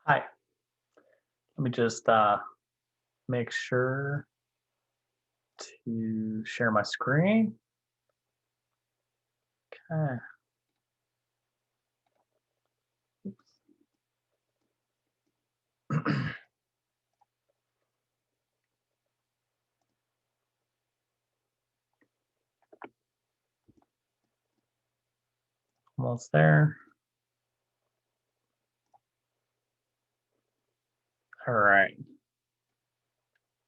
Hi, let me just make sure to share my screen. Okay, almost there. All right,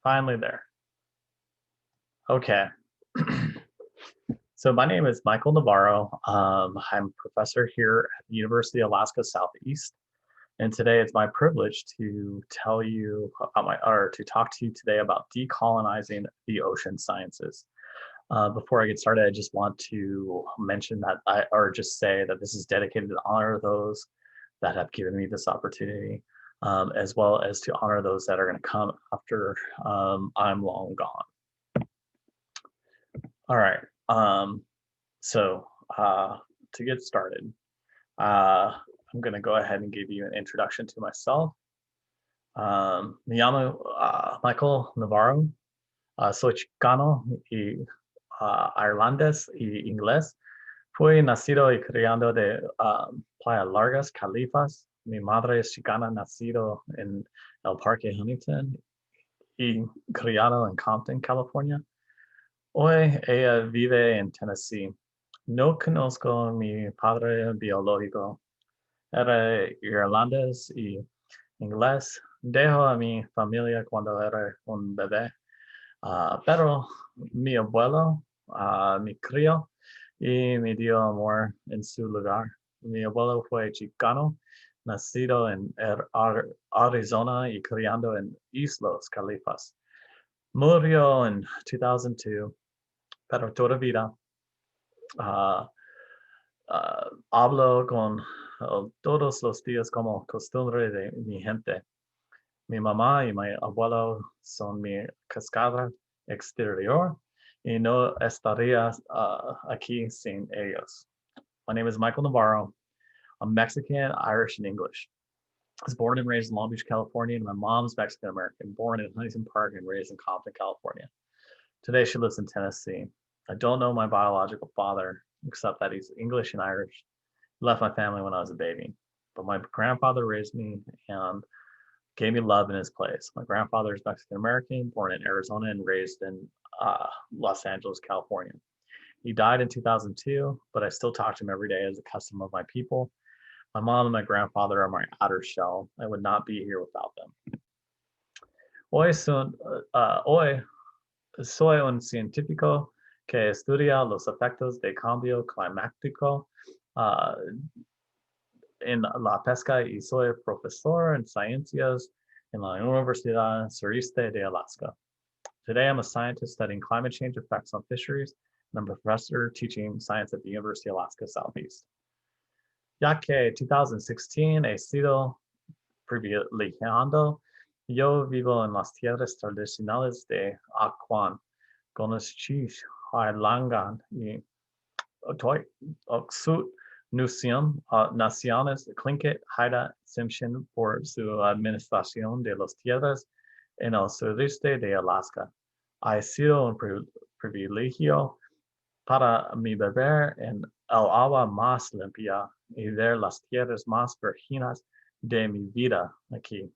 finally there. Okay. So my name is Michael Navarro. I'm a professor here at the University of Alaska Southeast, and today it's my privilege to tell you about or to talk to you today about decolonizing the ocean sciences. Before I get started, I just want to mention that or just say that this is dedicated to honor those that have given me this opportunity, as well as to honor those that are going to come after I'm long gone. All right. So to get started, I'm going to go ahead and give you an introduction to myself. Me llamo Michael Navarro. Soy chicano y irlandés y inglés. Fui nacido y criado de Playa Largas, Califas. Mi madre es chicana, nacido en el Parque Huntington y criado en Compton, California. Hoy ella vive en Tennessee. No conozco a mi padre biológico. Era irlandés y inglés. Dejó a mi familia cuando era un bebé. Pero mi abuelo me crió y me dio amor en su lugar. Mi abuelo fue chicano, nacido en Arizona y criando en Islas Califas. Murió en 2002, pero todavía ah, hablo con todos los días como costumbre de mi gente. Mi mamá y mi abuelo son mi cascada exterior y no estaría aquí sin ellos. My name is Michael Navarro. I'm Mexican, Irish, and English. I was born and raised in Long Beach, California, and my mom's Mexican American, born in Huntington Park and raised in Compton, California. Today she lives in Tennessee. I don't know my biological father, except that he's English and Irish. He left my family when I was a baby. But my grandfather raised me and gave me love in his place. My grandfather is Mexican American, born in Arizona and raised in Los Angeles, California. He died in 2002, but I still talk to him every day as a custom of my people. My mom and my grandfather are my outer shell. I would not be here without them. Hoy soy un científico que estudia los efectos de cambio climático uh, en la pesca y soy profesor en ciencias en la Universidad Sureste de Alaska. Today, I'm a scientist studying climate change effects on fisheries, and I'm a professor teaching science at the University of Alaska Southeast. Ya que 2016 he sido privilegiado, yo vivo en las tierras tradicionales de Aquan, Conochish, Harlangan y Oksut Naciones Tlingit Haida Simpson por su administración de las tierras en el sureste de Alaska. Ha sido un privilegio para mi beber en el agua más limpia y ver las tierras más vírgenes de mi vida aquí.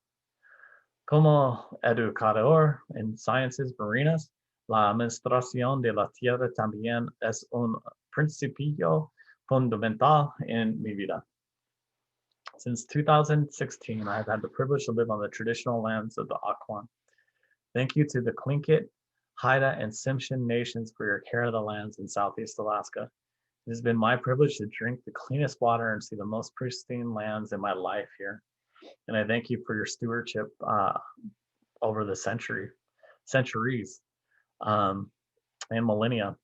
Como educador en ciencias marinas, la administración de la tierra también es un principio fundamental in mi vida. Since 2016, I've had the privilege to live on the traditional lands of the Akwán. Thank you to the Tlingit, Haida, and Tsimshian nations for your care of the lands in Southeast Alaska. It has been my privilege to drink the cleanest water and see the most pristine lands in my life here. And I thank you for your stewardship over the centuries, and millennia.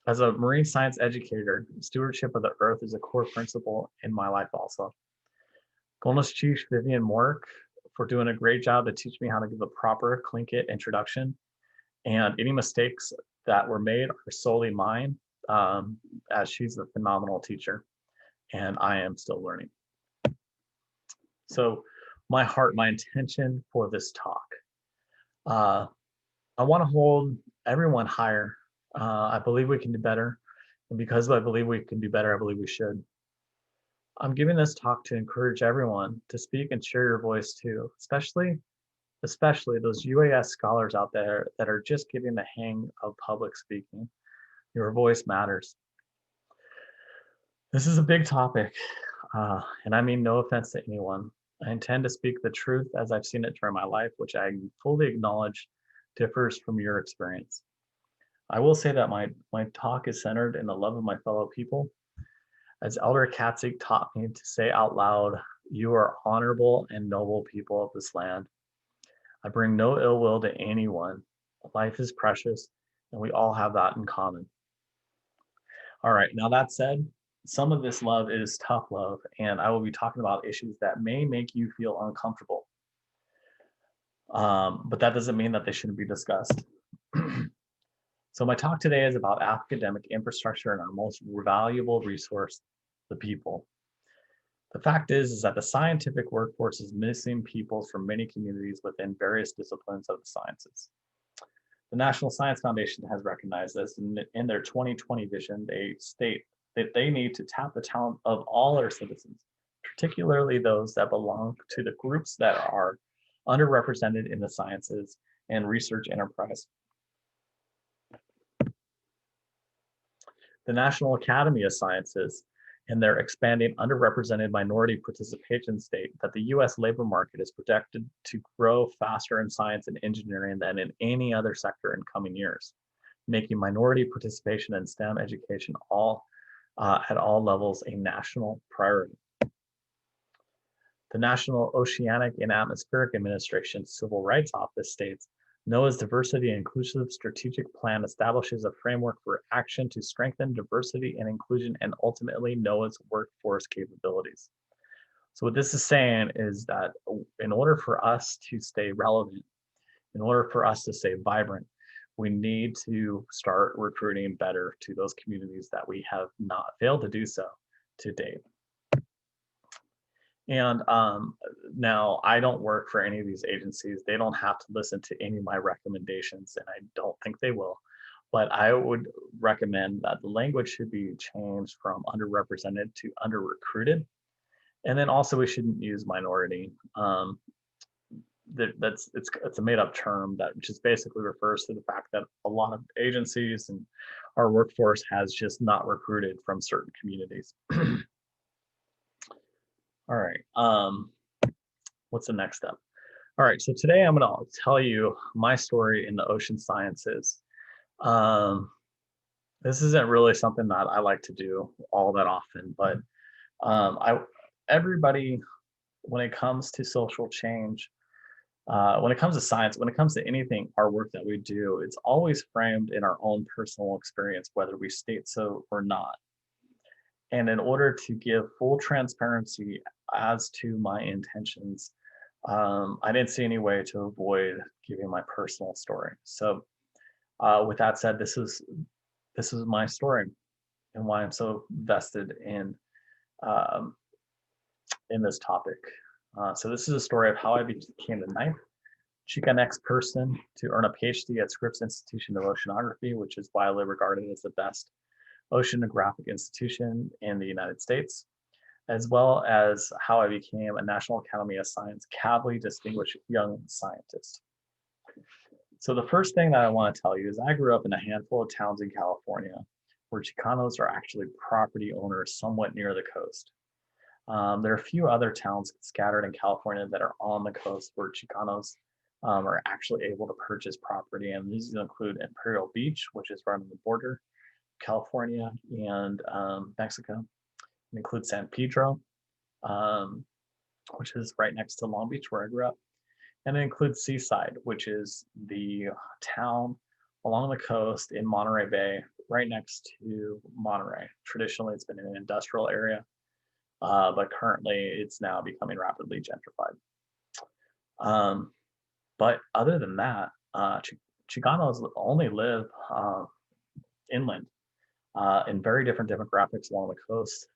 As a marine science educator, stewardship of the earth is a core principle in my life also. Golnish Chief Vivian Mork for doing a great job to teach me how to give a proper Tlingit introduction. And any mistakes that were made are solely mine, as she's a phenomenal teacher and I am still learning. So my heart, my intention for this talk. Uh, I want to hold everyone higher. I believe we can do better. And because I believe we can do better, I believe we should. I'm giving this talk to encourage everyone to speak and share your voice too, especially those UAS scholars out there that are just getting the hang of public speaking. Your voice matters. This is a big topic, and I mean no offense to anyone. I intend to speak the truth as I've seen it during my life, which I fully acknowledge differs from your experience. I will say that my talk is centered in the love of my fellow people. As Elder Katzig taught me to say out loud, you are honorable and noble people of this land. I bring no ill will to anyone. Life is precious, and we all have that in common. All right, now that said, some of this love is tough love, and I will be talking about issues that may make you feel uncomfortable. But that doesn't mean that they shouldn't be discussed. So my talk today is about academic infrastructure and our most valuable resource, the people. The fact is that the scientific workforce is missing people from many communities within various disciplines of the sciences. The National Science Foundation has recognized this, and in their 2020 vision, they state that they need to tap the talent of all their citizens, particularly those that belong to the groups that are underrepresented in the sciences and research enterprise. The National Academy of Sciences and their expanding underrepresented minority participation state that the US labor market is projected to grow faster in science and engineering than in any other sector in coming years, making minority participation in STEM education at all levels a national priority. The National Oceanic and Atmospheric Administration Civil Rights Office states, NOAA's Diversity and Inclusive Strategic Plan establishes a framework for action to strengthen diversity and inclusion and ultimately NOAA's workforce capabilities. So what this is saying is that in order for us to stay relevant, in order for us to stay vibrant, we need to start recruiting better to those communities that we have not failed to do so to date. And now I don't work for any of these agencies. They don't have to listen to any of my recommendations, and I don't think they will. But I would recommend that the language should be changed from underrepresented to under-recruited. And then also we shouldn't use minority. It's a made-up term that just basically refers to the fact that a lot of agencies and our workforce has just not recruited from certain communities. All right, what's the next step? All right, so today I'm gonna tell you my story in the ocean sciences. This isn't really something that I like to do all that often, but everybody, when it comes to social change, when it comes to science, when it comes to anything, our work that we do, it's always framed in our own personal experience, whether we state so or not. And in order to give full transparency as to my intentions, I didn't see any way to avoid giving my personal story. So with that said, this is my story and why I'm so vested in this topic. So this is a story of how I became the ninth Chicanx person to earn a PhD at Scripps Institution of Oceanography, which is widely regarded as the best oceanographic institution in the United States, as well as how I became a National Academy of Science Kavli Distinguished Young Scientist. So the first thing that I want to tell you is I grew up in a handful of towns in California where Chicanos are actually property owners somewhat near the coast. There are a few other towns scattered in California that are on the coast where Chicanos are actually able to purchase property, and these include Imperial Beach, which is right on the border, California and Mexico. It includes San Pedro, which is right next to Long Beach where I grew up. And it includes Seaside, which is the town along the coast in Monterey Bay, right next to Monterey. Traditionally, it's been an industrial area, but currently it's now becoming rapidly gentrified. But other than that, Chicanos only live inland in very different demographics along the coast.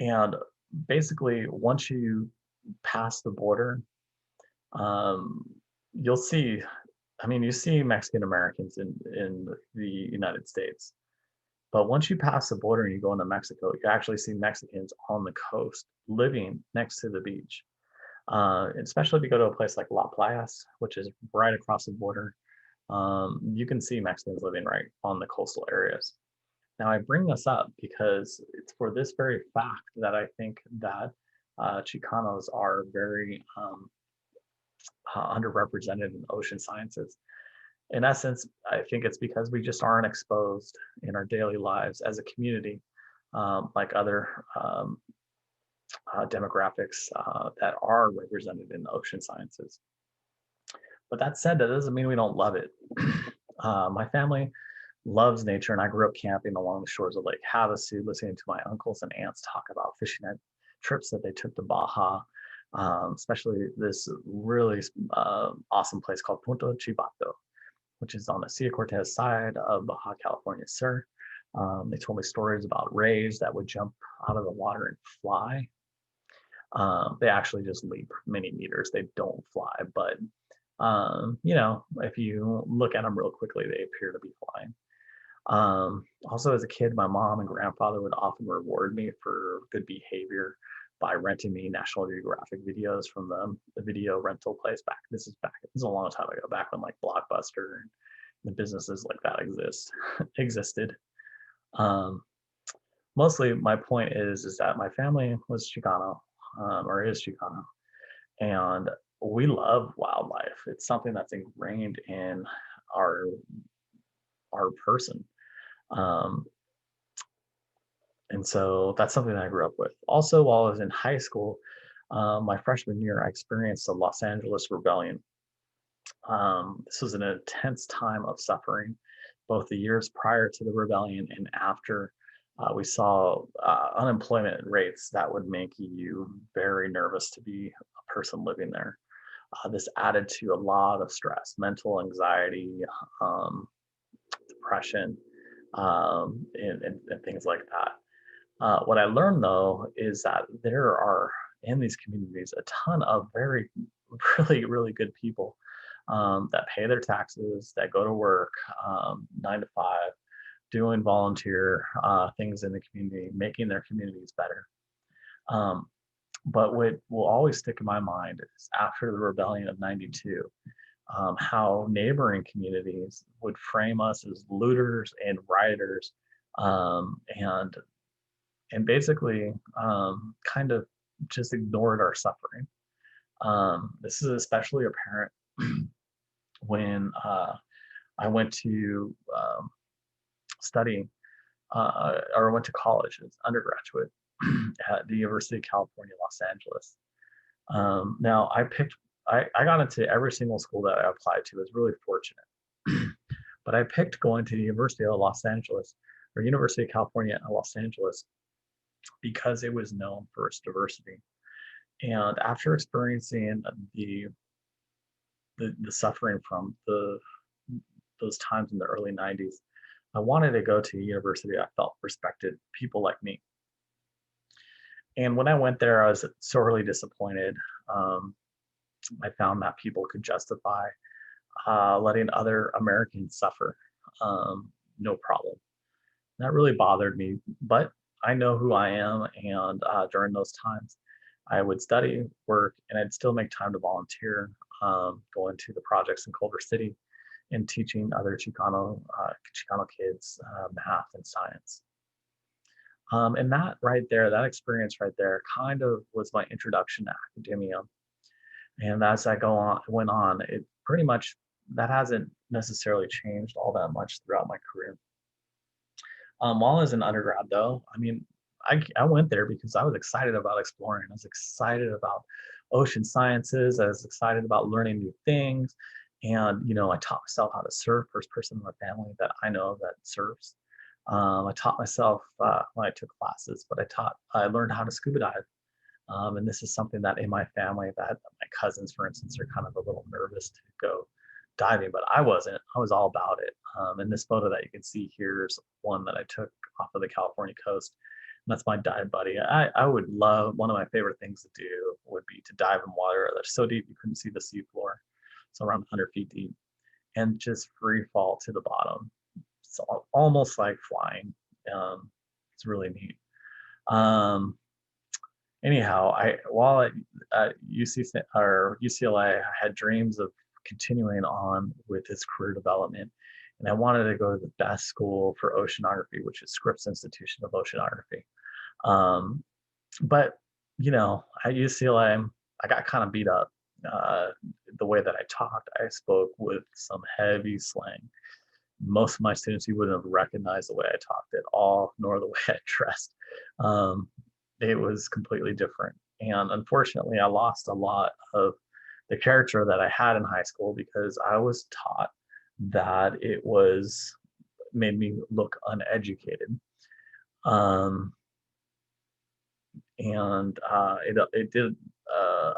And basically, once you pass the border, um, you'll see, I mean, you see Mexican Americans in the United States, but once you pass the border and you go into Mexico, you actually see Mexicans on the coast living next to the beach. Especially if you go to a place like La Playas, which is right across the border, you can see Mexicans living right on the coastal areas. Now, I bring this up because it's for this very fact that I think that Chicanos are very underrepresented in ocean sciences. In essence, I think it's because we just aren't exposed in our daily lives as a community, like other demographics that are represented in the ocean sciences. But that said, that doesn't mean we don't love it. My family loves nature, and I grew up camping along the shores of Lake Havasu, listening to my uncles and aunts talk about fishing at trips that they took to Baja, especially this really awesome place called Punto Chivato, which is on the Cia Cortez side of Baja California Sur. They told me stories about rays that would jump out of the water and fly. They actually just leap many meters. They don't fly, but if you look at them real quickly, they appear to be flying. Also, as a kid, my mom and grandfather would often reward me for good behavior by renting me National Geographic videos from the video rental place back. This is a long time ago, back when like Blockbuster and the businesses like that existed. Um, Mostly, my point is that my family was Chicano, or is Chicano, and we love wildlife. It's something that's ingrained in our our person. Um, and so that's something that I grew up with. Also, while I was in high school, my freshman year, I experienced the Los Angeles Rebellion. This was an intense time of suffering, both the years prior to the rebellion and after. We saw unemployment rates that would make you very nervous to be a person living there. This added to a lot of stress, mental anxiety, um, depression, and things like that. What I learned though is that there are in these communities a ton of very, really, really good people that pay their taxes, that go to work 9 to 5, doing volunteer things in the community, making their communities better. Um, but what will always stick in my mind is after the rebellion of 92, how neighboring communities would frame us as looters and rioters, and basically kind of just ignored our suffering. This is especially apparent when I went to study or went to college as undergraduate at the University of California, Los Angeles. Now, I got into every single school that I applied to. I was really fortunate. But I picked going to the University of Los Angeles or University of California at Los Angeles because it was known for its diversity. And after experiencing the suffering from those times in the early 90s, I wanted to go to a university I felt respected people like me. And when I went there, I was sorely disappointed. Um, I found that people could justify letting other Americans suffer, no problem. That really bothered me, but I know who I am, and during those times, I would study, work, and I'd still make time to volunteer, go into the projects in Culver City, and teaching other Chicano kids math and science. And that right there, that experience right there, kind of was my introduction to academia. And as I went on, it pretty much that hasn't necessarily changed all that much throughout my career. While I was an undergrad, though, I mean, I went there because I was excited about exploring. I was excited about ocean sciences. I was excited about learning new things. And, I taught myself how to surf, first person in my family that I know that surfs. I taught myself when I took classes, but I learned how to scuba dive. And this is something that in my family that my cousins, for instance, are kind of a little nervous to go diving, but I wasn't. I was all about it. And this photo that you can see here is one that I took off of the California coast. That's my dive buddy. I would love, one of my favorite things to do would be to dive in water that's so deep you couldn't see the seafloor, so around 100 feet deep, and just free fall to the bottom. It's almost like flying. It's really neat. Um, Anyhow, I while at or UCLA, I had dreams of continuing on with this career development, and I wanted to go to the best school for oceanography, which is Scripps Institution of Oceanography. Um, but at UCLA, I got kind of beat up. Uh, the way that I talked, I spoke with some heavy slang. Most of my students, you wouldn't have recognized the way I talked at all, nor the way I dressed. Um, it was completely different. And unfortunately, I lost a lot of the character that I had in high school because I was taught that it was made me look uneducated. Um, and it did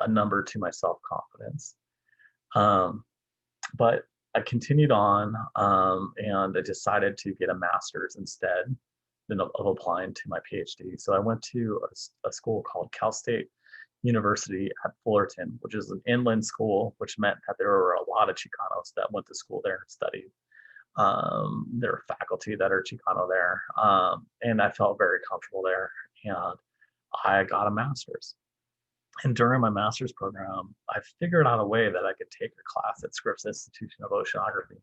a number to my self confidence. Um, but I continued on, and I decided to get a master's instead of applying to my PhD. So I went to a school called Cal State University at Fullerton, which is an inland school, which meant that there were a lot of Chicanos that went to school there and studied. There are faculty that are Chicano there, and I felt very comfortable there. And I got a master's. And during my master's program, I figured out a way that I could take a class at Scripps Institution of Oceanography.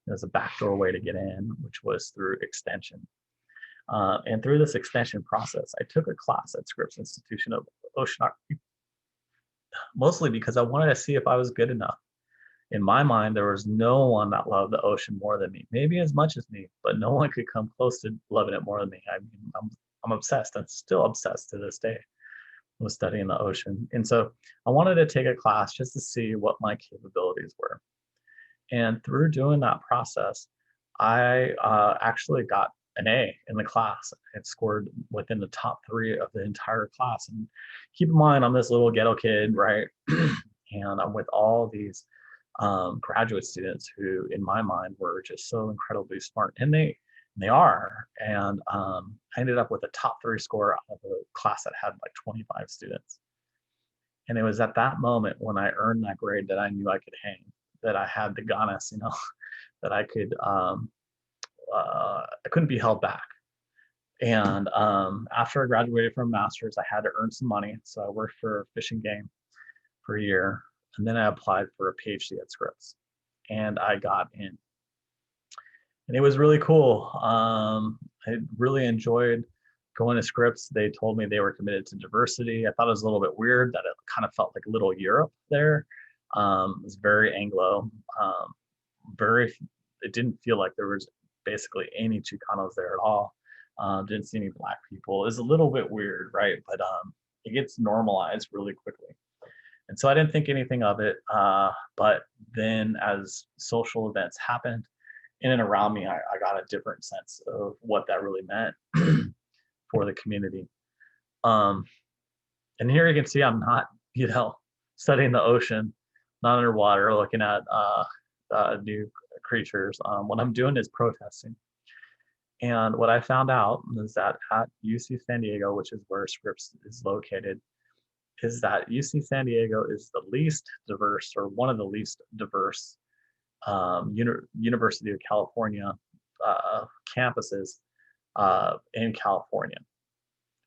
There's a backdoor way to get in, which was through extension. And through this extension process, I took a class at Scripps Institution of Oceanography, mostly because I wanted to see if I was good enough. In my mind, there was no one that loved the ocean more than me, maybe as much as me, but no one could come close to loving it more than me. I mean, I'm obsessed. I'm still obsessed to this day with studying the ocean. And so I wanted to take a class just to see what my capabilities were. And through doing that process, I actually got an A in the class. I scored within the top 3 of the entire class. And keep in mind, I'm this little ghetto kid, right? And I'm with all these graduate students who, in my mind, were just so incredibly smart, and they are. And I ended up with a top 3 score out of a class that had like 25 students. And it was at that moment when I earned that grade that I knew I could hang, that I had the ganas, that I could, I couldn't be held back. And after I graduated from master's, I had to earn some money. So I worked for Fish and Game for a year. And then I applied for a PhD at Scripps, and I got in. And it was really cool. I really enjoyed going to Scripps. They told me they were committed to diversity. I thought it was a little bit weird that it kind of felt like little Europe there. It was very Anglo. Very. It didn't feel like there was basically any Chicanos there at all. Didn't see any Black people. It was a little bit weird, right? But it gets normalized really quickly. And so I didn't think anything of it. But then as social events happened in and around me, I got a different sense of what that really meant for the community. Um, and here you can see I'm not, studying the ocean, not underwater, looking at new creatures. What I'm doing is protesting. And what I found out is that at UC San Diego, which is where Scripps is located, is that UC San Diego is the least diverse, or one of the least diverse University of California campuses in California.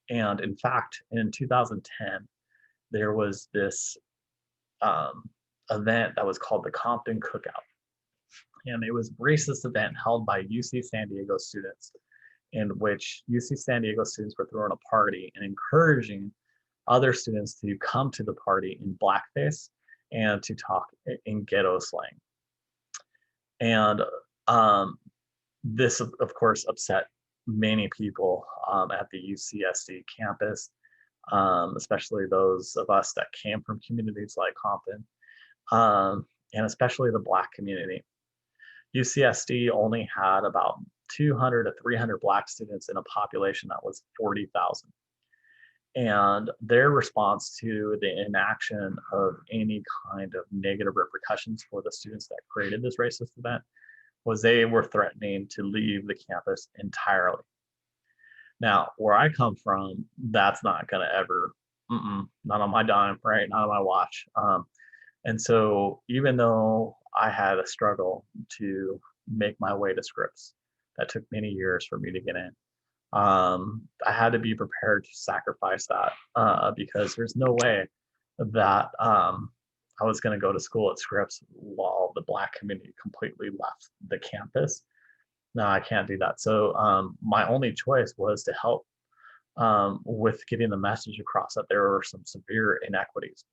And in fact, in 2010, there was this event that was called the Compton Cookout. And it was a racist event held by UC San Diego students, in which UC San Diego students were throwing a party and encouraging other students to come to the party in blackface and to talk in ghetto slang. And this, of course, upset many people at the UCSD campus, especially those of us that came from communities like Compton, and especially the Black community. UCSD only had about 200 to 300 Black students in a population that was 40,000. And their response to the inaction of any kind of negative repercussions for the students that created this racist event was they were threatening to leave the campus entirely. Now, where I come from, that's not going to ever, not on my dime, right? Not on my watch. And so, even though I had a struggle to make my way to Scripps, that took many years for me to get in. I had to be prepared to sacrifice that because there's no way that I was going to go to school at Scripps while the Black community completely left the campus. No, I can't do that. So my only choice was to help with getting the message across that there were some severe inequities.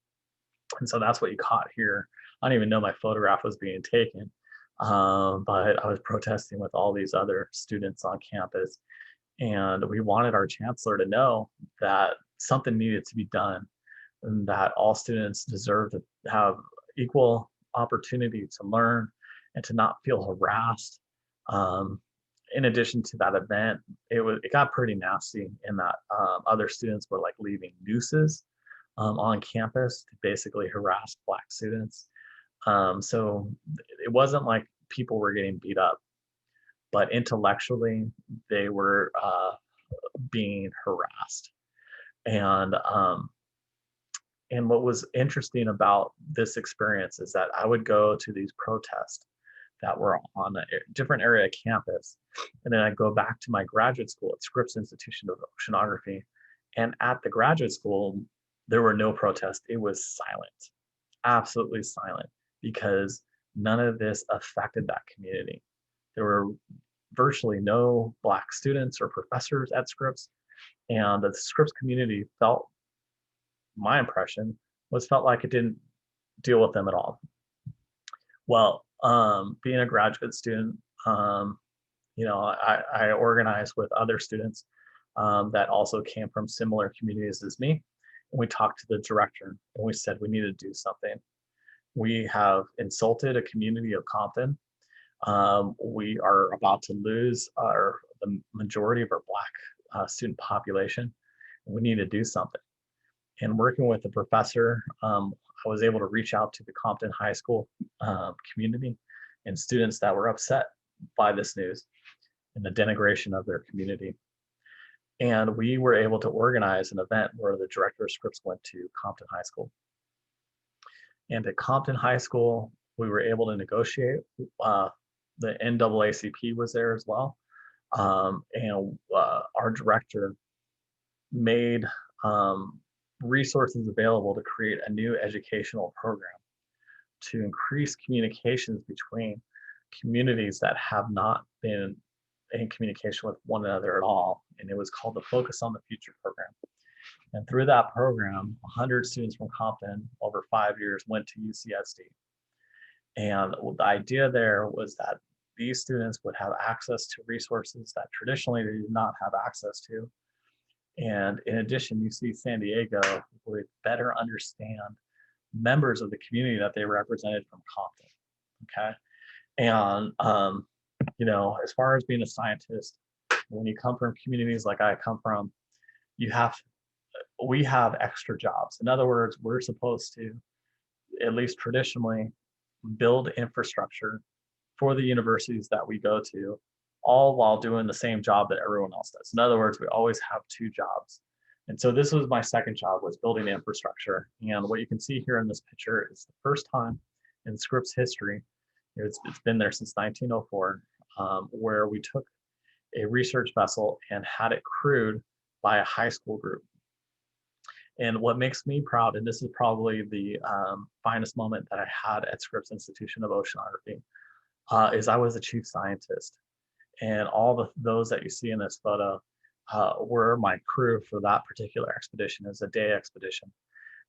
And so that's what you caught here. I didn't even know my photograph was being taken, but I was protesting with all these other students on campus. And we wanted our chancellor to know that something needed to be done and that all students deserve to have equal opportunity to learn and to not feel harassed. Um, in addition to that event, it got pretty nasty in that other students were like leaving nooses on campus to basically harass Black students. So it wasn't like people were getting beat up, but intellectually they were being harassed. And and what was interesting about this experience is that I would go to these protests that were on a different area of campus, and then I'd go back to my graduate school at Scripps Institution of Oceanography. And at the graduate school, there were no protests. It was silent, absolutely silent, because none of this affected that community. There were virtually no Black students or professors at Scripps, and the Scripps community felt, my impression was, felt like it didn't deal with them at all. Well, being a graduate student, I organized with other students that also came from similar communities as me. And we talked to the director and we said we need to do something. We have insulted a community of Compton. We are about to lose the majority of our Black student population. We need to do something. And working with the professor, I was able to reach out to the Compton High School community and students that were upset by this news and the denigration of their community. And we were able to organize an event where the director of Scripps went to Compton High School. And at Compton High School, we were able to negotiate. The NAACP was there as well. And our director made resources available to create a new educational program to increase communications between communities that have not been in communication with one another at all. And it was called the Focus on the Future program. And through that program, 100 students from Compton over 5 years went to UCSD. And the idea there was that these students would have access to resources that traditionally they did not have access to. And in addition, UC San Diego would better understand members of the community that they represented from Compton. Okay. And, as far as being a scientist, when you come from communities like I come from, we have extra jobs. In other words, we're supposed to, at least traditionally, build infrastructure for the universities that we go to, all while doing the same job that everyone else does. In other words, we always have two jobs. And so this was my second job, was building infrastructure. And what you can see here in this picture is the first time in Scripps history, it's been there since 1904, where we took a research vessel and had it crewed by a high school group. And what makes me proud, and this is probably the finest moment that I had at Scripps Institution of Oceanography, is I was the chief scientist. And all those that you see in this photo were my crew for that particular expedition. It was a day expedition.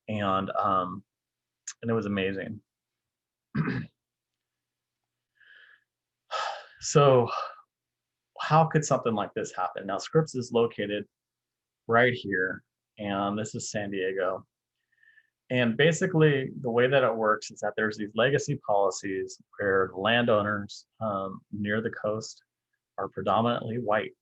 And it was amazing. So how could something like this happen? Now, Scripps is located right here, and this is San Diego. And basically, the way that it works is that there's these legacy policies where the landowners near the coast are predominantly white.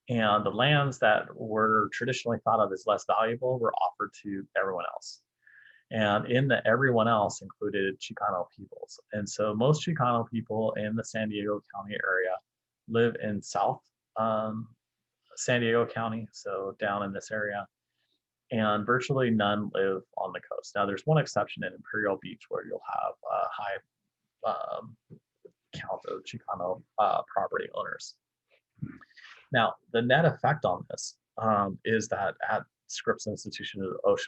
And the lands that were traditionally thought of as less valuable were offered to everyone else. And in the everyone else included Chicano peoples. And so most Chicano people in the San Diego County area live in South San Diego County, so down in this area, and virtually none live on the coast. Now, there's one exception in Imperial Beach where you'll have a high um, count of Chicano property owners. Now, the net effect on this is that at Scripps Institution of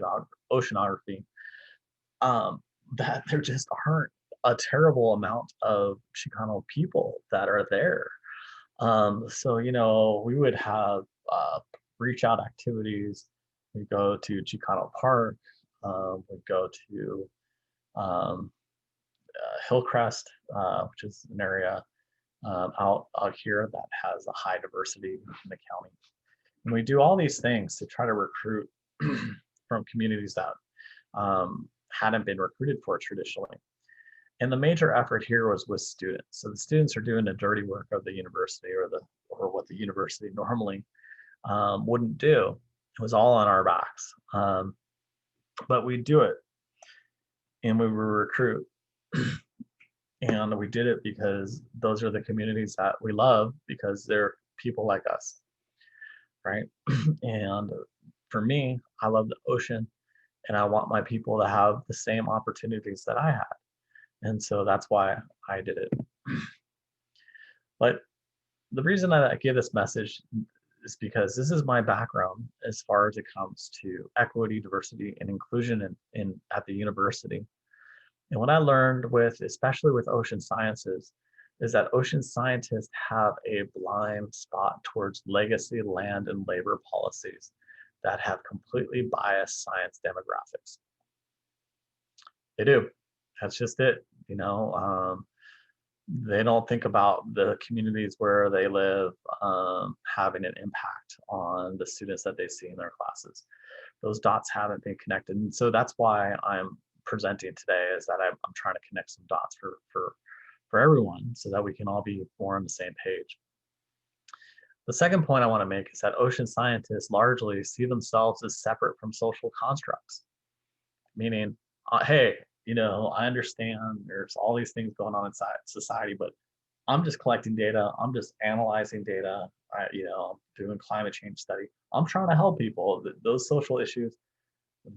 Oceanography, um, that there just aren't a terrible amount of Chicano people that are there. So, we would have reach out activities. We go to Chicano Park. We go to um, Hillcrest, which is an area out here that has a high diversity in the county. And we do all these things to try to recruit from communities that hadn't been recruited for traditionally. And the major effort here was with students. So the students are doing the dirty work of the university, or what the university normally wouldn't do. It was all on our backs, but we do it, and we recruit. And we did it because those are the communities that we love, because they're people like us, right? And for me, I love the ocean, and I want my people to have the same opportunities that I had. And so that's why I did it. But the reason that I give this message is because this is my background as far as it comes to equity, diversity, and inclusion at the university. And what I learned especially with ocean sciences, is that ocean scientists have a blind spot towards legacy land and labor policies that have completely biased science demographics. They do. That's just it. They don't think about the communities where they live having an impact on the students that they see in their classes. Those dots haven't been connected. And so that's why I'm presenting today, is that I'm trying to connect some dots for everyone, so that we can all be more on the same page. The second point I want to make is that ocean scientists largely see themselves as separate from social constructs, meaning, hey, I understand there's all these things going on inside society, but I'm just collecting data. I'm just analyzing data. I'm doing climate change study. I'm trying to help people. Those social issues,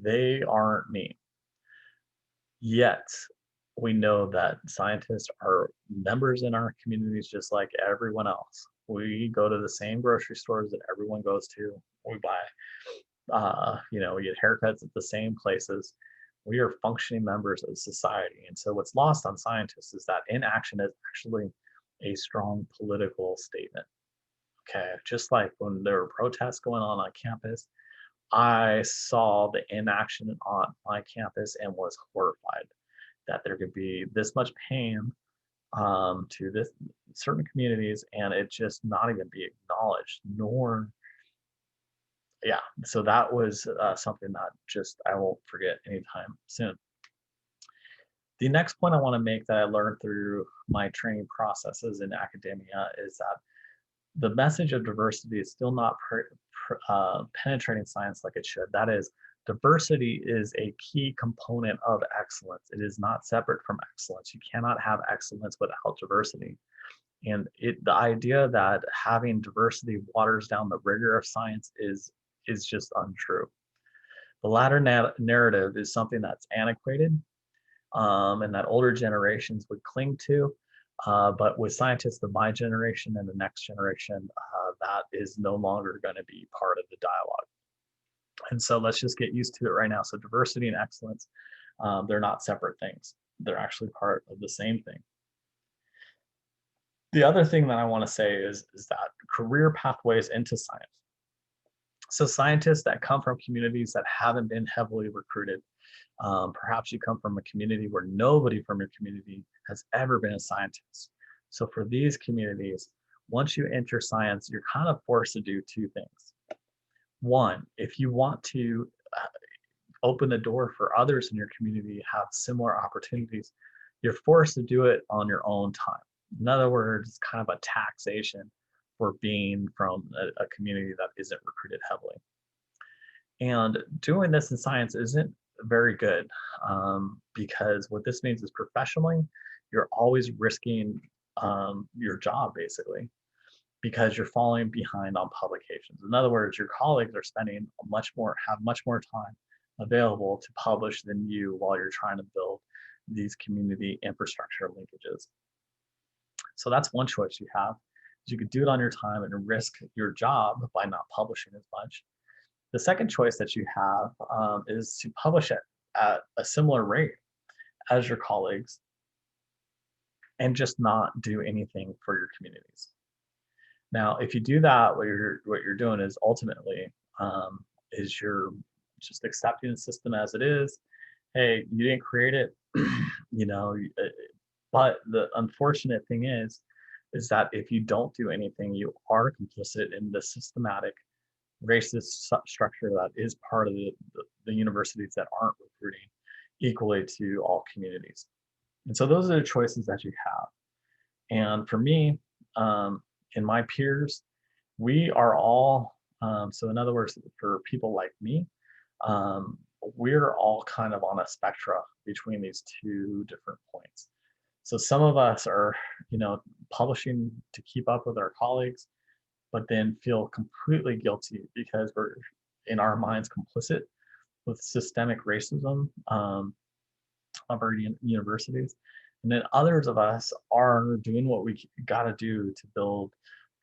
they aren't me. Yet, we know that scientists are members in our communities just like everyone else. We go to the same grocery stores that everyone goes to. We buy, we get haircuts at the same places. We are functioning members of society. And so what's lost on scientists is that inaction is actually a strong political statement. Okay, just like when there were protests going on campus, I saw the inaction on my campus and was horrified that there could be this much pain to this certain communities, and it just not even be acknowledged, nor, yeah. So that was something that just I won't forget anytime soon. The next point I want to make that I learned through my training processes in academia is that the message of diversity is still not penetrating science like it should. That is, diversity is a key component of excellence. It is not separate from excellence. You cannot have excellence without diversity. And the idea that having diversity waters down the rigor of science is just untrue. The latter narrative is something that's antiquated, and that older generations would cling to. But with scientists of my generation and the next generation, that is no longer going to be part of the dialogue. And so let's just get used to it right now. So diversity and excellence, they're not separate things. They're actually part of the same thing. The other thing that I want to say is that career pathways into science. So scientists that come from communities that haven't been heavily recruited, perhaps you come from a community where nobody from your community has ever been a scientist. So for these communities, once you enter science, you're kind of forced to do two things. One, if you want to open the door for others in your community to have similar opportunities, you're forced to do it on your own time. In other words, it's kind of a taxation for being from a community that isn't recruited heavily. And doing this in science isn't very good, because what this means is professionally, you're always risking your job, basically, because you're falling behind on publications. In other words, your colleagues are spending have much more time available to publish than you while you're trying to build these community infrastructure linkages. So that's one choice you have. You could do it on your time and risk your job by not publishing as much. The second choice that you have is to publish at a similar rate as your colleagues and just not do anything for your communities. Now, if you do that, what you're doing is ultimately is you're just accepting the system as it is. Hey, you didn't create it, you know. But the unfortunate thing is that if you don't do anything, you are complicit in the systematic racist structure that is part of the universities that aren't recruiting equally to all communities. And so those are the choices that you have. And for me, and my peers, we are all, so in other words, for people like me, um, we're all kind of on a spectra between these two different points. So some of us are, publishing to keep up with our colleagues, but then feel completely guilty because we're, in our minds, complicit with systemic racism of our universities. And then others of us are doing what we got to do to build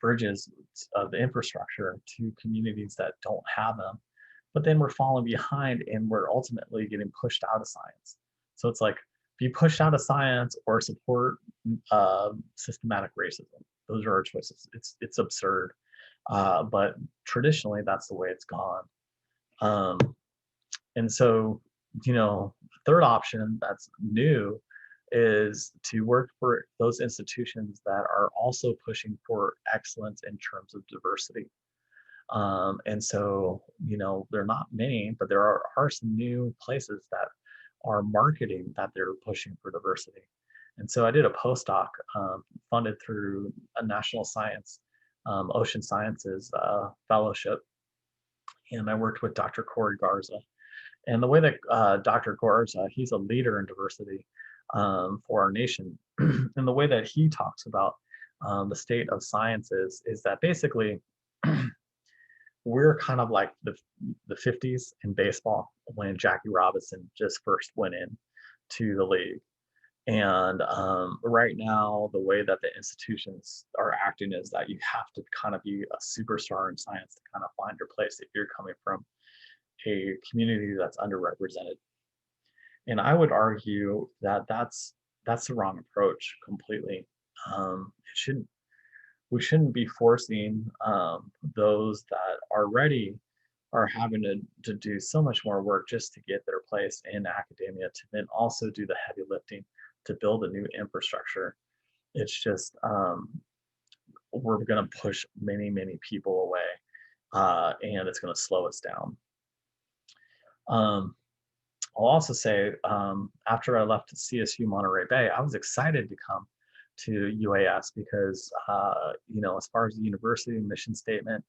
bridges of the infrastructure to communities that don't have them. But then we're falling behind and we're ultimately getting pushed out of science. So it's like, be pushed out of science or support systematic racism. Those are our choices. It's absurd, but traditionally that's the way it's gone. Um, and so, third option that's new is to work for those institutions that are also pushing for excellence in terms of diversity. And so, there are not many, but there are some new places that are marketing that they're pushing for diversity. And so I did a postdoc funded through a national science, ocean sciences fellowship. And I worked with Dr. Corey Garza. And the way that Dr. Garza, he's a leader in diversity for our nation. And the way that he talks about the state of sciences is that basically we're kind of like the 50s in baseball when Jackie Robinson just first went in to the league. And right now, the way that the institutions are acting is that you have to kind of be a superstar in science to kind of find your place if you're coming from a community that's underrepresented. And I would argue that that's the wrong approach completely. It shouldn't We shouldn't be forcing those that already are having to do so much more work just to get their place in academia to then also do the heavy lifting to build a new infrastructure. It's just we're going to push many, many people away, and it's going to slow us down. I'll also say after I left CSU Monterey Bay, I was excited to come to UAS because, as far as the university mission statement,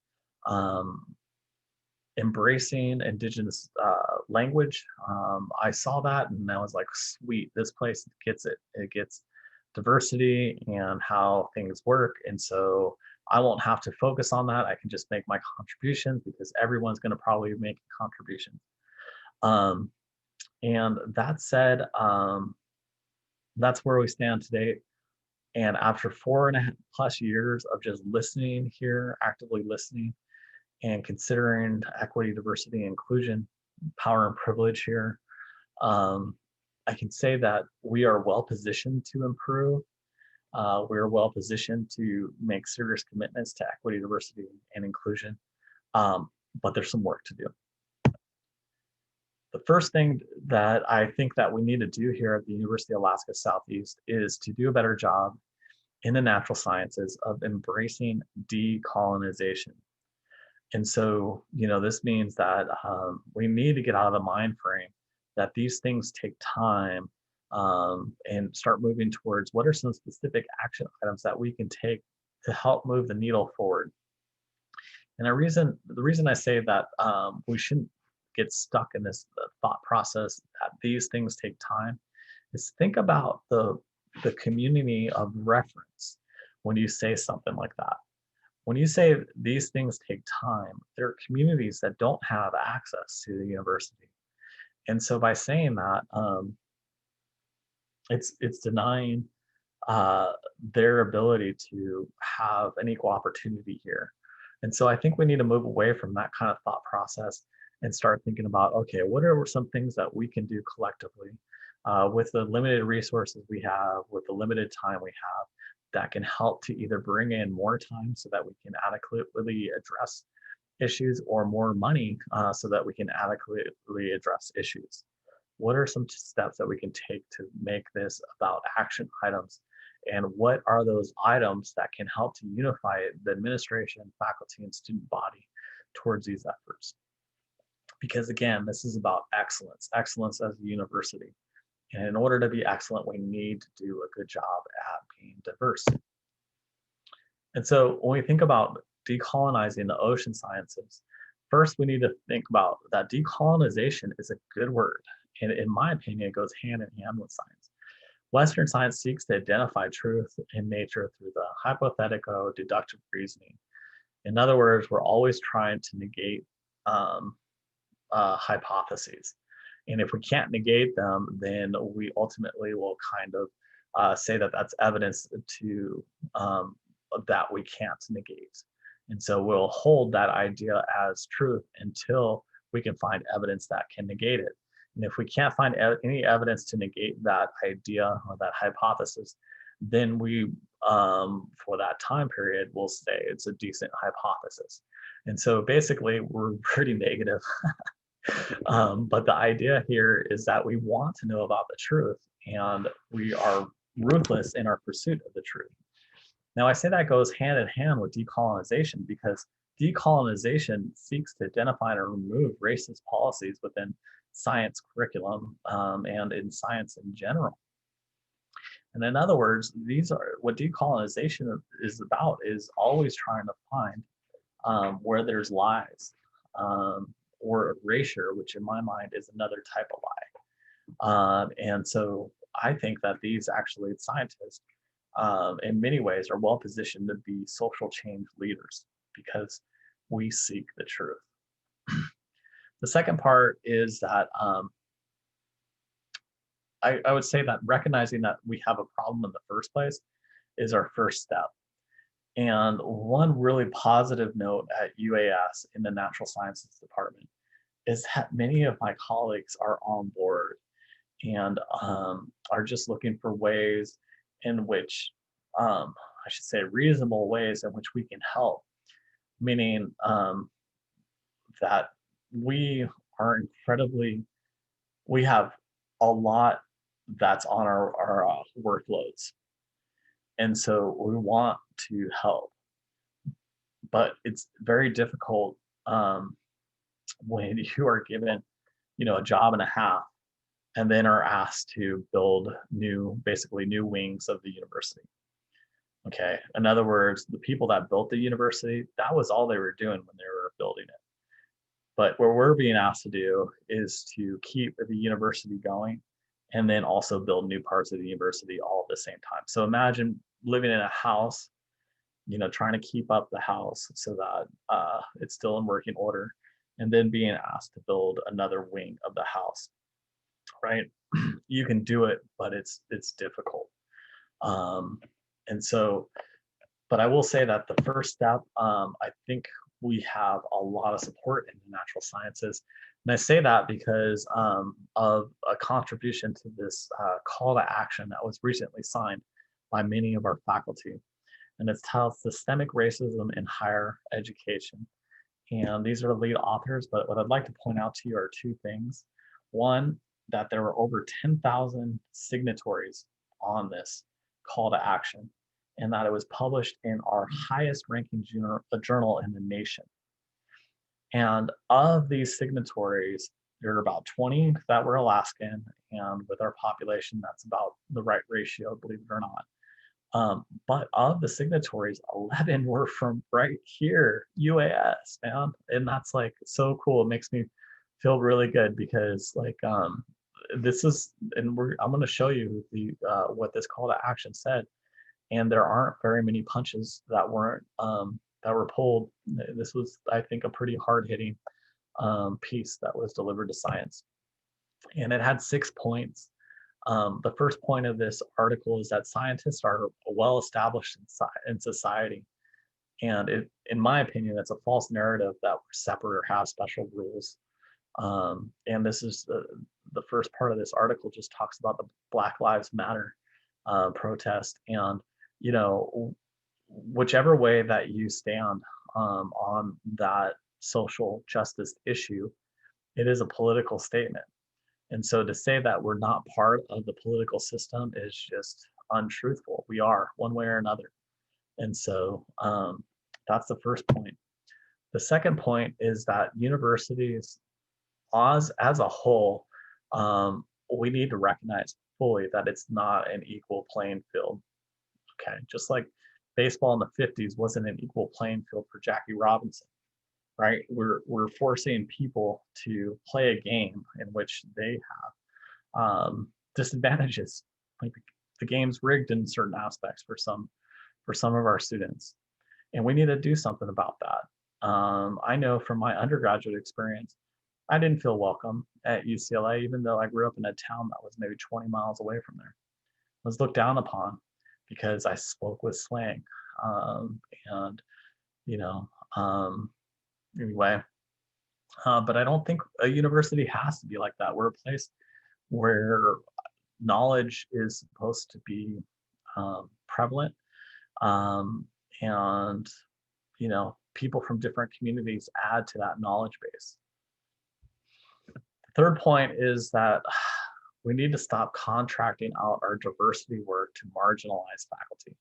embracing indigenous language, I saw that and I was like, sweet, this place gets it. It gets diversity and how things work. And so I won't have to focus on that. I can just make my contributions because everyone's going to probably make a contribution. And that said, that's where we stand today. And after 4.5+ years of just listening here, actively listening, and considering equity, diversity, inclusion, power and privilege here, I can say that we are well positioned to improve. We are well positioned to make serious commitments to equity, diversity, and inclusion. But there's some work to do. The first thing that I think that we need to do here at the University of Alaska Southeast is to do a better job in the natural sciences of embracing decolonization. And so, this means that we need to get out of the mind frame that these things take time and start moving towards what are some specific action items that we can take to help move the needle forward. And the reason I say that we shouldn't get stuck in this thought process that these things take time is think about the community of reference when you say something like that. When you say these things take time, there are communities that don't have access to the university. And so by saying that, it's denying uh, their ability to have an equal opportunity here. And so I think we need to move away from that kind of thought process and start thinking about, okay, what are some things that we can do collectively with the limited resources we have, with the limited time we have, that can help to either bring in more time so that we can adequately address issues, or more money so that we can adequately address issues. What are some steps that we can take to make this about action items? And what are those items that can help to unify the administration, faculty, and student body towards these efforts? Because again, this is about excellence, excellence as a university. And in order to be excellent, we need to do a good job at being diverse. And so when we think about decolonizing the ocean sciences, first we need to think about that decolonization is a good word. And in my opinion, it goes hand in hand with science. Western science seeks to identify truth in nature through the hypothetical deductive reasoning. In other words, we're always trying to negate um, hypotheses. And if we can't negate them, then we ultimately will kind of say that that's evidence to um, that we can't negate. And so we'll hold that idea as truth until we can find evidence that can negate it. And if we can't find any evidence to negate that idea or that hypothesis, then we, for that time period, will say it's a decent hypothesis. And so basically, we're pretty negative. But the idea here is that we want to know about the truth, and we are ruthless in our pursuit of the truth. Now, I say that goes hand in hand with decolonization because decolonization seeks to identify and remove racist policies within science curriculum and in science in general. And in other words, these are what decolonization is about, is always trying to find where there's lies or erasure, which in my mind is another type of lie. And so I think that these actually scientists, in many ways, are well positioned to be social change leaders because we seek the truth. The second part is that I would say that recognizing that we have a problem in the first place is our first step. And one really positive note at UAS in the natural sciences department is that many of my colleagues are on board and are just looking for ways in which, I should say, reasonable ways in which we can help. Meaning that we are incredibly, we have a lot that's on our workloads. And so we want to help, but it's very difficult when you are given, a job and a half and then are asked to build basically new wings of the university. Okay. In other words, the people that built the university, that was all they were doing when they were building it. But what we're being asked to do is to keep the university going and then also build new parts of the university all at the same time. So imagine living in a house, trying to keep up the house so that it's still in working order, and then being asked to build another wing of the house, right? You can do it, but it's difficult. And so, but I will say that the first step, I think we have a lot of support in the natural sciences. And I say that because of a contribution to this call to action that was recently signed by many of our faculty. And it's titled Systemic Racism in Higher Education. And these are the lead authors, but what I'd like to point out to you are two things. One, that there were over 10,000 signatories on this call to action, and that it was published in our highest ranking journal in the nation. And of these signatories, there are about 20 that were Alaskan, and with our population, that's about the right ratio, believe it or not. But of the signatories, 11 were from right here, UAS, man. And that's like so cool. It makes me feel really good because like this is, and I'm going to show you the what this call to action said. And there aren't very many punches that weren't that were pulled. This was, I think, a pretty hard-hitting piece that was delivered to Science, and it had 6 points. The first point of this article is that scientists are well established in society, and in my opinion, it's a false narrative that we're separate or have special rules. And this is the first part of this article just talks about the Black Lives Matter protest, and you know, whichever way that you stand on that social justice issue, it is a political statement. And so to say that we're not part of the political system is just untruthful. We are, one way or another. And so that's the first point. The second point is that universities, as a whole, we need to recognize fully that it's not an equal playing field. Okay, just like baseball in the 50s wasn't an equal playing field for Jackie Robinson, right? We're forcing people to play a game in which they have disadvantages. Like the game's rigged in certain aspects for some of our students, and we need to do something about that. I know from my undergraduate experience, I didn't feel welcome at UCLA, even though I grew up in a town that was maybe 20 miles away from there. I was looked down upon because I spoke with slang, and you know, anyway. But I don't think a university has to be like that. We're a place where knowledge is supposed to be prevalent, um, and you know, people from different communities add to that knowledge base. Third point is that we need to stop contracting out our diversity work to marginalized faculty.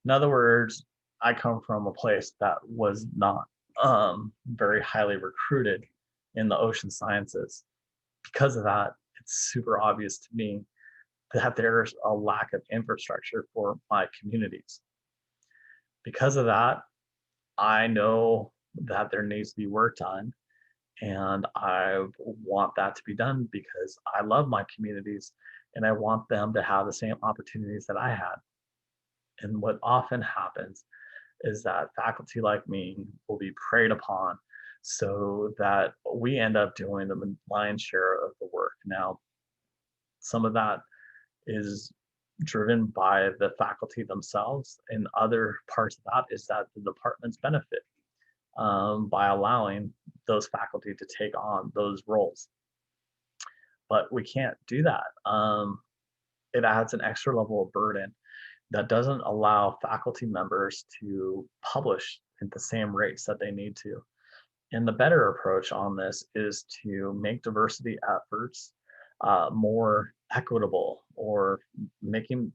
In other words, I come from a place that was not very highly recruited in the ocean sciences. Because of that, it's super obvious to me that there's a lack of infrastructure for my communities. Because of that, I know that there needs to be work done, and I want that to be done because I love my communities and I want them to have the same opportunities that I had. And what often happens is that faculty like me will be preyed upon so that we end up doing the lion's share of the work. Now, some of that is driven by the faculty themselves, and other parts of that is that the departments benefit by allowing those faculty to take on those roles. But we can't do that. It adds an extra level of burden that doesn't allow faculty members to publish at the same rates that they need to. And the better approach on this is to make diversity efforts more equitable, or making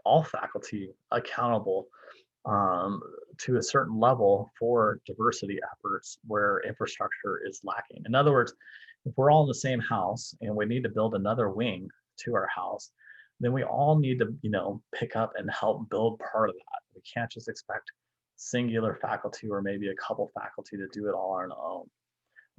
all faculty accountable to a certain level for diversity efforts where infrastructure is lacking. In other words, if we're all in the same house and we need to build another wing to our house, then we all need to, you know, pick up and help build part of that. We can't just expect singular faculty or maybe a couple faculty to do it all on our own.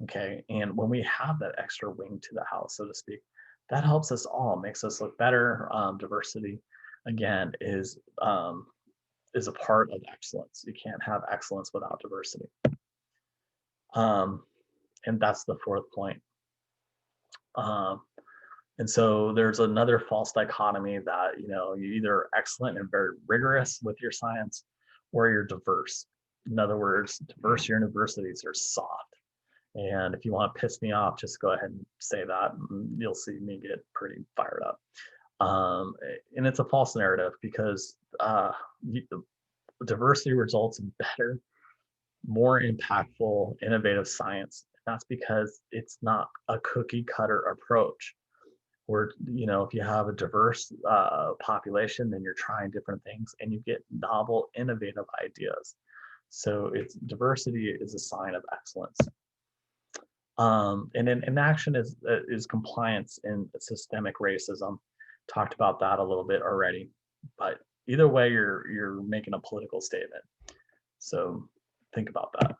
Okay, and when we have that extra wing to the house, so to speak, that helps us all, makes us look better. Diversity, again, is a part of excellence. You can't have excellence without diversity. And that's the fourth point. And so there's another false dichotomy that, you know, you're either excellent and very rigorous with your science, or you're diverse. In other words, diverse universities are soft. And if you want to piss me off, just go ahead and say that, and you'll see me get pretty fired up. And it's a false narrative because diversity results in better, more impactful, innovative science. That's because it's not a cookie cutter approach where, you know, if you have a diverse population, then you're trying different things and you get novel, innovative ideas. So it's diversity is a sign of excellence. And in action is compliance in systemic racism. Talked about that a little bit already, but either way, you're making a political statement. So think about that.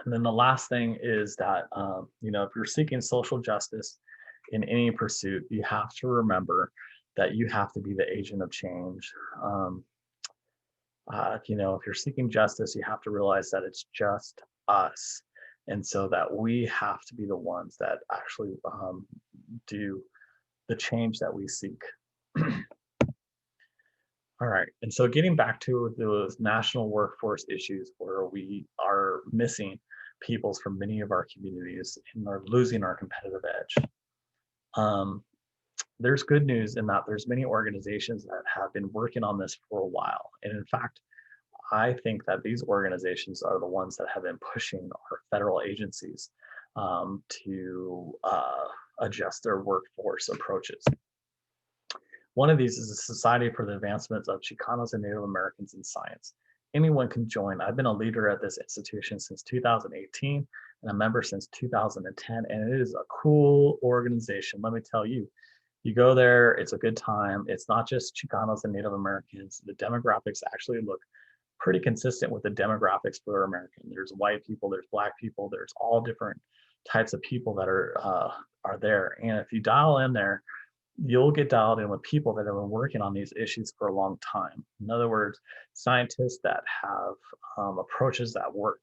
And then the last thing is that, you know, if you're seeking social justice in any pursuit, you have to remember that you have to be the agent of change. If you're seeking justice, you have to realize that it's just us. And so that we have to be the ones that actually do the change that we seek. All right. And so getting back to those national workforce issues where we are missing peoples from many of our communities and are losing our competitive edge. Um, there's good news in that there's many organizations that have been working on this for a while. And in fact, I think that these organizations are the ones that have been pushing our federal agencies to adjust their workforce approaches. One of these is the Society for the Advancement of Chicanos and Native Americans in Science. Anyone can join. I've been a leader at this institution since 2018 and a member since 2010, and it is a cool organization. Let me tell you, you go there, it's a good time. It's not just Chicanos and Native Americans. The demographics actually look pretty consistent with the demographics for American. There's white people, there's black people, there's all different types of people that are there. And if you dial in there, you'll get dialed in with people that have been working on these issues for a long time. In other words, scientists that have approaches that work.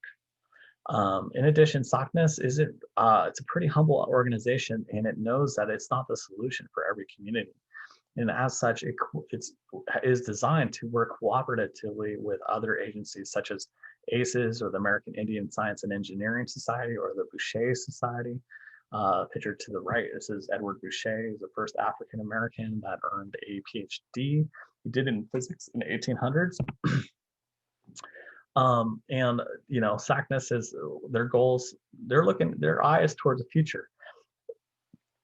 In addition, SOCNIS isn't, it's a pretty humble organization, and it knows that it's not the solution for every community. And as such, it is designed to work cooperatively with other agencies such as ACES or the American Indian Science and Engineering Society or the Boucher Society. Pictured to the right, this is Edward Boucher. He's the first African American that earned a PhD. He did it in physics in the 1800s. And SACNIS is their goals. They're looking their eyes towards the future,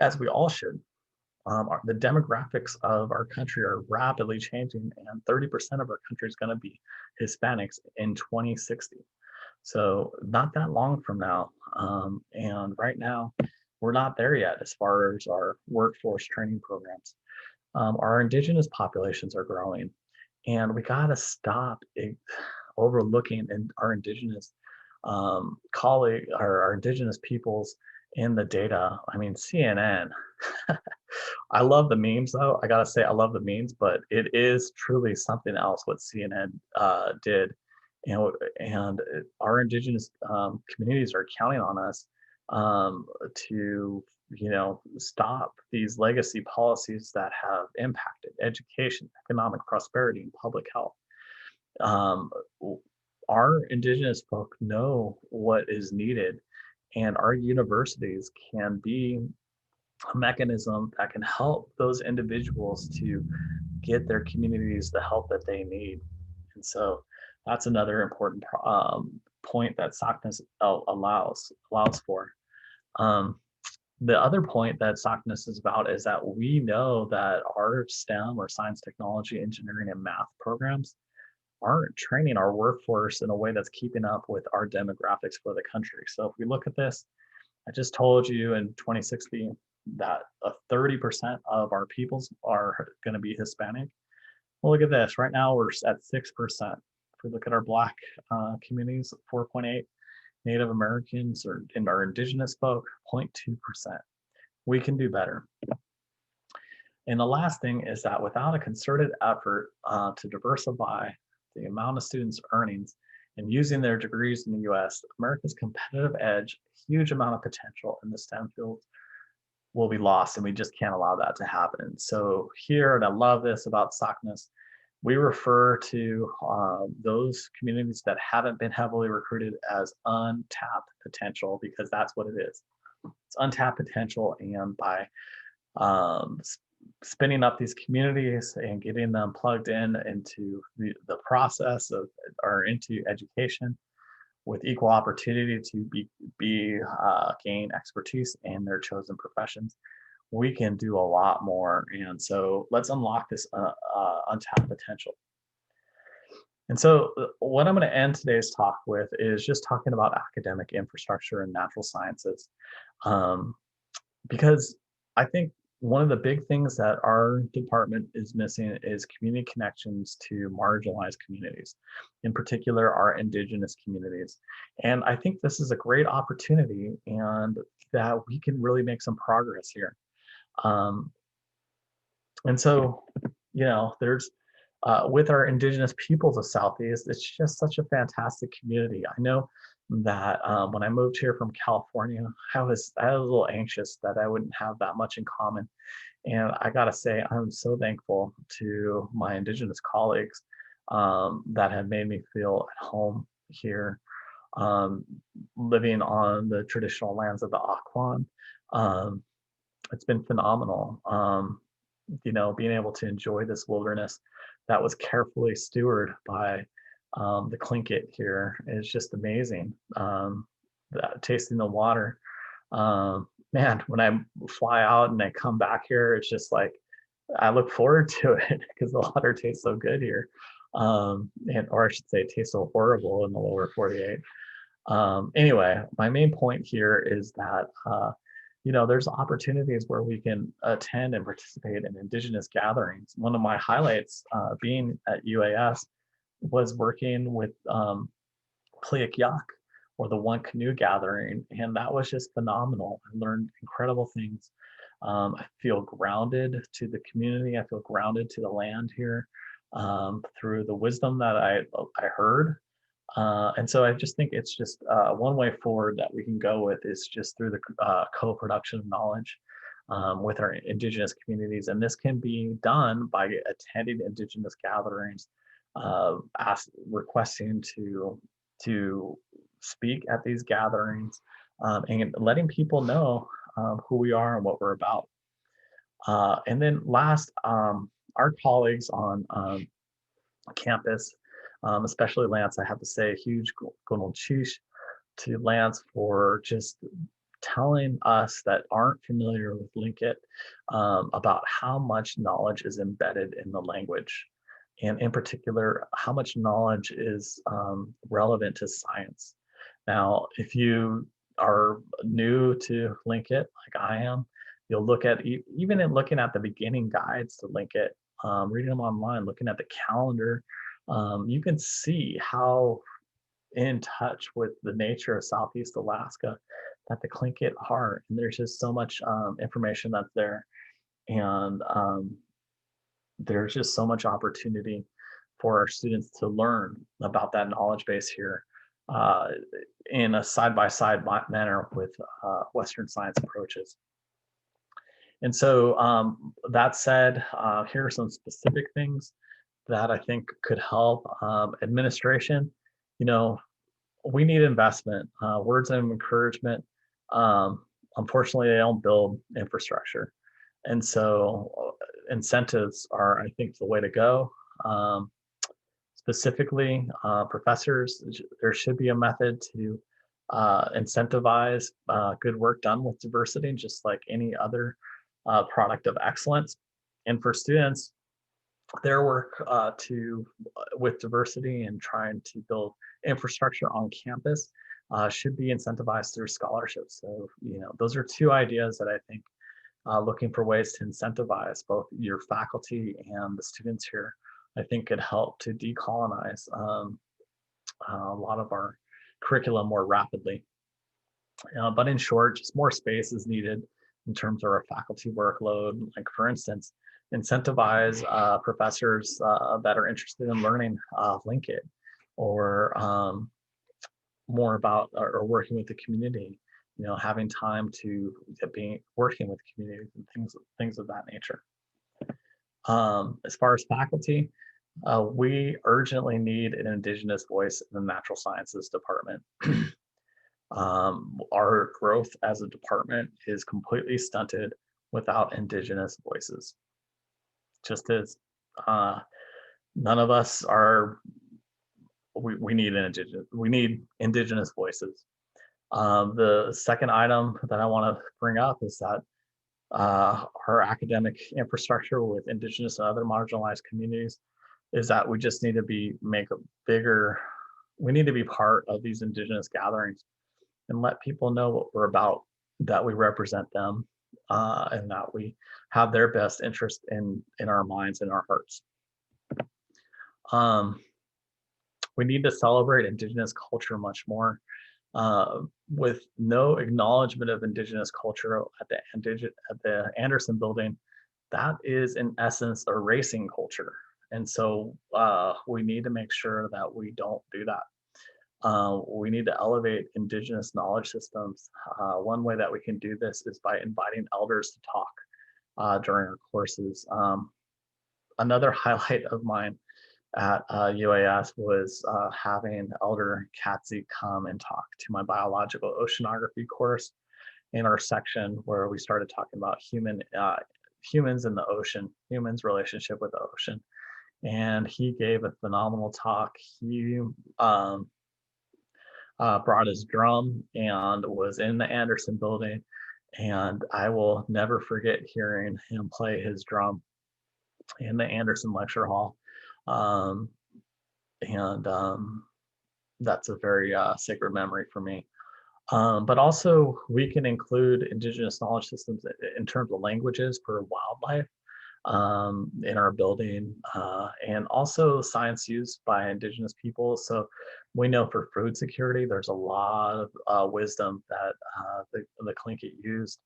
as we all should. The demographics of our country are rapidly changing, and 30% of our country is going to be Hispanics in 2060. So not that long from now. And right now, we're not there yet as far as our workforce training programs. Our indigenous populations are growing, and we got to stop overlooking our indigenous our indigenous peoples in the data. I mean, CNN. I love the memes though. I gotta say, I love the memes, but it is truly something else what CNN did, and our indigenous communities are counting on us to stop these legacy policies that have impacted education, economic prosperity, and public health. Um, our indigenous folk know what is needed, and our universities can be a mechanism that can help those individuals to get their communities the help that they need. And so that's another important point that SOCNIS allows for. The other point that SOCNIS is about is that we know that our STEM or science, technology, engineering, and math programs aren't training our workforce in a way that's keeping up with our demographics for the country. So if we look at this, I just told you in 2060 that 30% of our peoples are going to be Hispanic. Well, look at this. Right now, we're at 6%. If we look at our Black communities, 4.8, Native Americans and our indigenous folk, 0.2%. We can do better. And the last thing is that without a concerted effort to diversify the amount of students' earnings and using their degrees in the US, America's competitive edge, huge amount of potential in the STEM field will be lost, and we just can't allow that to happen. So here, and I love this about SOCNIS, we refer to those communities that haven't been heavily recruited as untapped potential, because that's what it is. It's untapped potential, and by spinning up these communities and getting them plugged into the process of or into education with equal opportunity to gain expertise in their chosen professions, we can do a lot more. And so let's unlock this untapped potential. And so what I'm going to end today's talk with is just talking about academic infrastructure and natural sciences, because I think one of the big things that our department is missing is community connections to marginalized communities, in particular our indigenous communities. And I think this is a great opportunity, and that we can really make some progress here. And so, there's with our Indigenous peoples of Southeast, it's just such a fantastic community. I know that when I moved here from California, I was a little anxious that I wouldn't have that much in common. And I gotta say, I'm so thankful to my Indigenous colleagues that have made me feel at home here, um, living on the traditional lands of the Akwán. Um, it's been phenomenal. Being able to enjoy this wilderness that was carefully stewarded by the Tlingit here is just amazing. Tasting the water, man, when I fly out and I come back here, it's just like I look forward to it because the water tastes so good here. Or I should say, it tastes so horrible in the lower 48. Anyway, my main point here is that there's opportunities where we can attend and participate in Indigenous gatherings. One of my highlights being at UAS was working with Pliak Yak, or the One Canoe Gathering, and that was just phenomenal. I learned incredible things. I feel grounded to the community. I feel grounded to the land here through the wisdom that I heard. And so I just think it's just one way forward that we can go with is just through the co-production of knowledge with our Indigenous communities. And this can be done by attending Indigenous gatherings, requesting to speak at these gatherings, and letting people know who we are and what we're about. And then last, our colleagues on campus, especially Lance, I have to say a huge gunalchish to Lance for just telling us that aren't familiar with Linkit about how much knowledge is embedded in the language, and in particular, how much knowledge is relevant to science. Now, if you are new to Linkit, like I am, you'll look at, even in looking at the beginning guides to Linkit, reading them online, looking at the calendar, you can see how in touch with the nature of Southeast Alaska that the Tlingit are. And there's just so much information that's there. And there's just so much opportunity for our students to learn about that knowledge base here uh, in a side-by-side manner with Western science approaches. And so that said, here are some specific things that I think could help. Administration, we need investment, words of encouragement. Unfortunately, they don't build infrastructure. And so incentives are, I think, the way to go. Specifically, professors, there should be a method to incentivize good work done with diversity, just like any other product of excellence. And for students, their work with diversity and trying to build infrastructure on campus should be incentivized through scholarships. So, those are two ideas that I think looking for ways to incentivize both your faculty and the students here, I think could help to decolonize a lot of our curriculum more rapidly. But in short, just more space is needed in terms of our faculty workload. Like, for instance, incentivize professors that are interested in learning Linkit, or more about or working with the community, having time to be working with communities and things of that nature. As far as faculty, we urgently need an Indigenous voice in the natural sciences department. Our growth as a department is completely stunted without Indigenous voices. Just as none of us are, we need Indigenous voices. The second item that I want to bring up is that our academic infrastructure with Indigenous and other marginalized communities is that we just need to we need to be part of these Indigenous gatherings and let people know what we're about, that we represent them, and that we have their best interest in our minds and our hearts. We need to celebrate Indigenous culture much more. With no acknowledgement of Indigenous culture at the Anderson building, that is in essence erasing culture. And so we need to make sure that we don't do that. We need to elevate Indigenous knowledge systems. One way that we can do this is by inviting elders to talk during our courses. Another highlight of mine at UAS was having Elder Katzy come and talk to my biological oceanography course in our section where we started talking about humans in the ocean, humans' relationship with the ocean. And he gave a phenomenal talk. He brought his drum and was in the Anderson building. And I will never forget hearing him play his drum in the Anderson Lecture Hall. Um, and that's a very sacred memory for me. But also, we can include Indigenous knowledge systems in terms of languages for wildlife in our building, and also science used by Indigenous people. So we know for food security, there's a lot of wisdom that the Tlingit used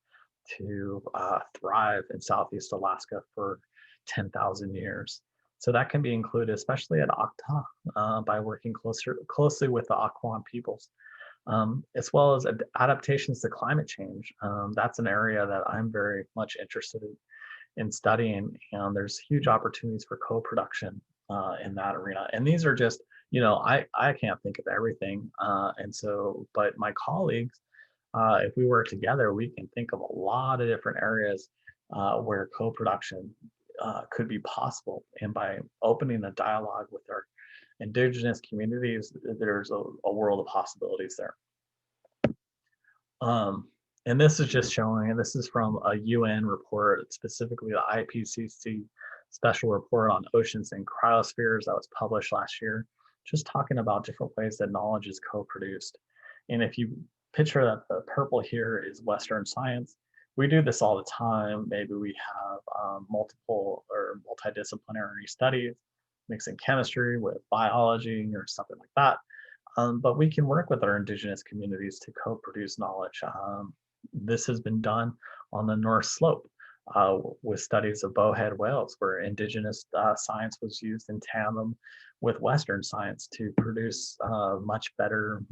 to thrive in Southeast Alaska for 10,000 years. So that can be included, especially at Okta, by working closely with the Akwaan peoples, as well as adaptations to climate change. That's an area that I'm very much interested in studying, and there's huge opportunities for co-production in that arena. And these are just, I can't think of everything, and so, but my colleagues, if we work together, we can think of a lot of different areas where co-production could be possible. And by opening a dialogue with our Indigenous communities, there's a world of possibilities there. And this is just showing, and this is from a UN report, specifically the IPCC special report on oceans and cryospheres that was published last year, just talking about different ways that knowledge is co-produced. And if you picture that the purple here is Western science, we do this all the time. Maybe we have multiple or multidisciplinary studies, mixing chemistry with biology or something like that. But we can work with our Indigenous communities to co-produce knowledge. This has been done on the North Slope with studies of bowhead whales, where Indigenous science was used in tandem with Western science to produce much better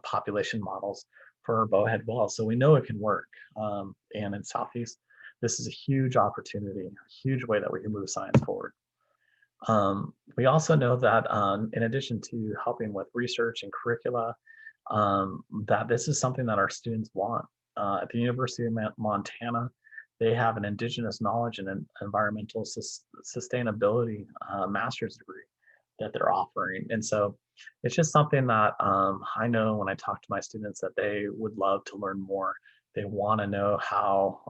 population models for bowhead whales. So we know it can work. And in Southeast, this is a huge opportunity, a huge way that we can move science forward. We also know that in addition to helping with research and curricula, that this is something that our students want. At the University of Montana, they have an Indigenous knowledge and environmental sustainability master's degree that they're offering. And so it's just something that I know when I talk to my students that they would love to learn more. They want to know how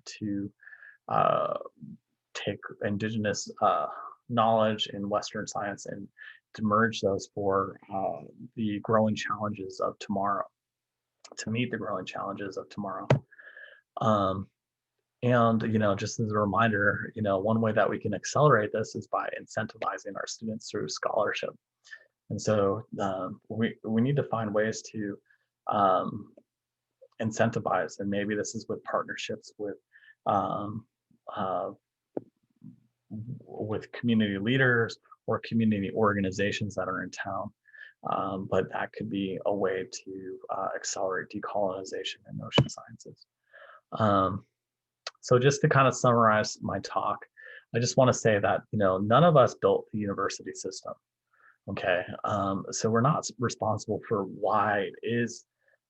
to take Indigenous knowledge in Western science and to merge those for the growing challenges of tomorrow, to meet the growing challenges of tomorrow. And, just as a reminder, one way that we can accelerate this is by incentivizing our students through scholarship. And so we need to find ways to incentivize, and maybe this is with partnerships with community leaders or community organizations that are in town. But that could be a way to accelerate decolonization in ocean sciences. So just to kind of summarize my talk, I just want to say that, none of us built the university system. Okay. So we're not responsible for why it is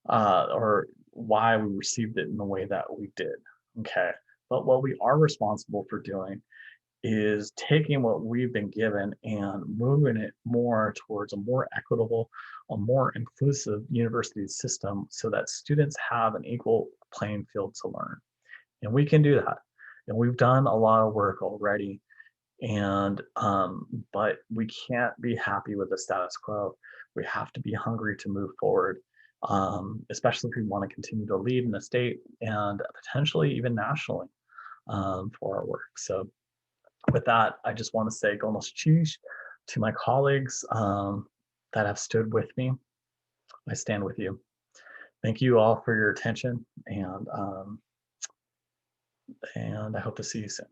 or why we received it in the way that we did. Okay. But what we are responsible for doing is taking what we've been given and moving it more towards a more equitable, a more inclusive university system so that students have an equal playing field to learn. And we can do that. And we've done a lot of work already. And but we can't be happy with the status quo. We have to be hungry to move forward, especially if we want to continue to lead in the state and potentially even nationally for our work. So with that, I just want to say Gonos Chish to my colleagues that have stood with me. I stand with you. Thank you all for your attention, and I hope to see you soon.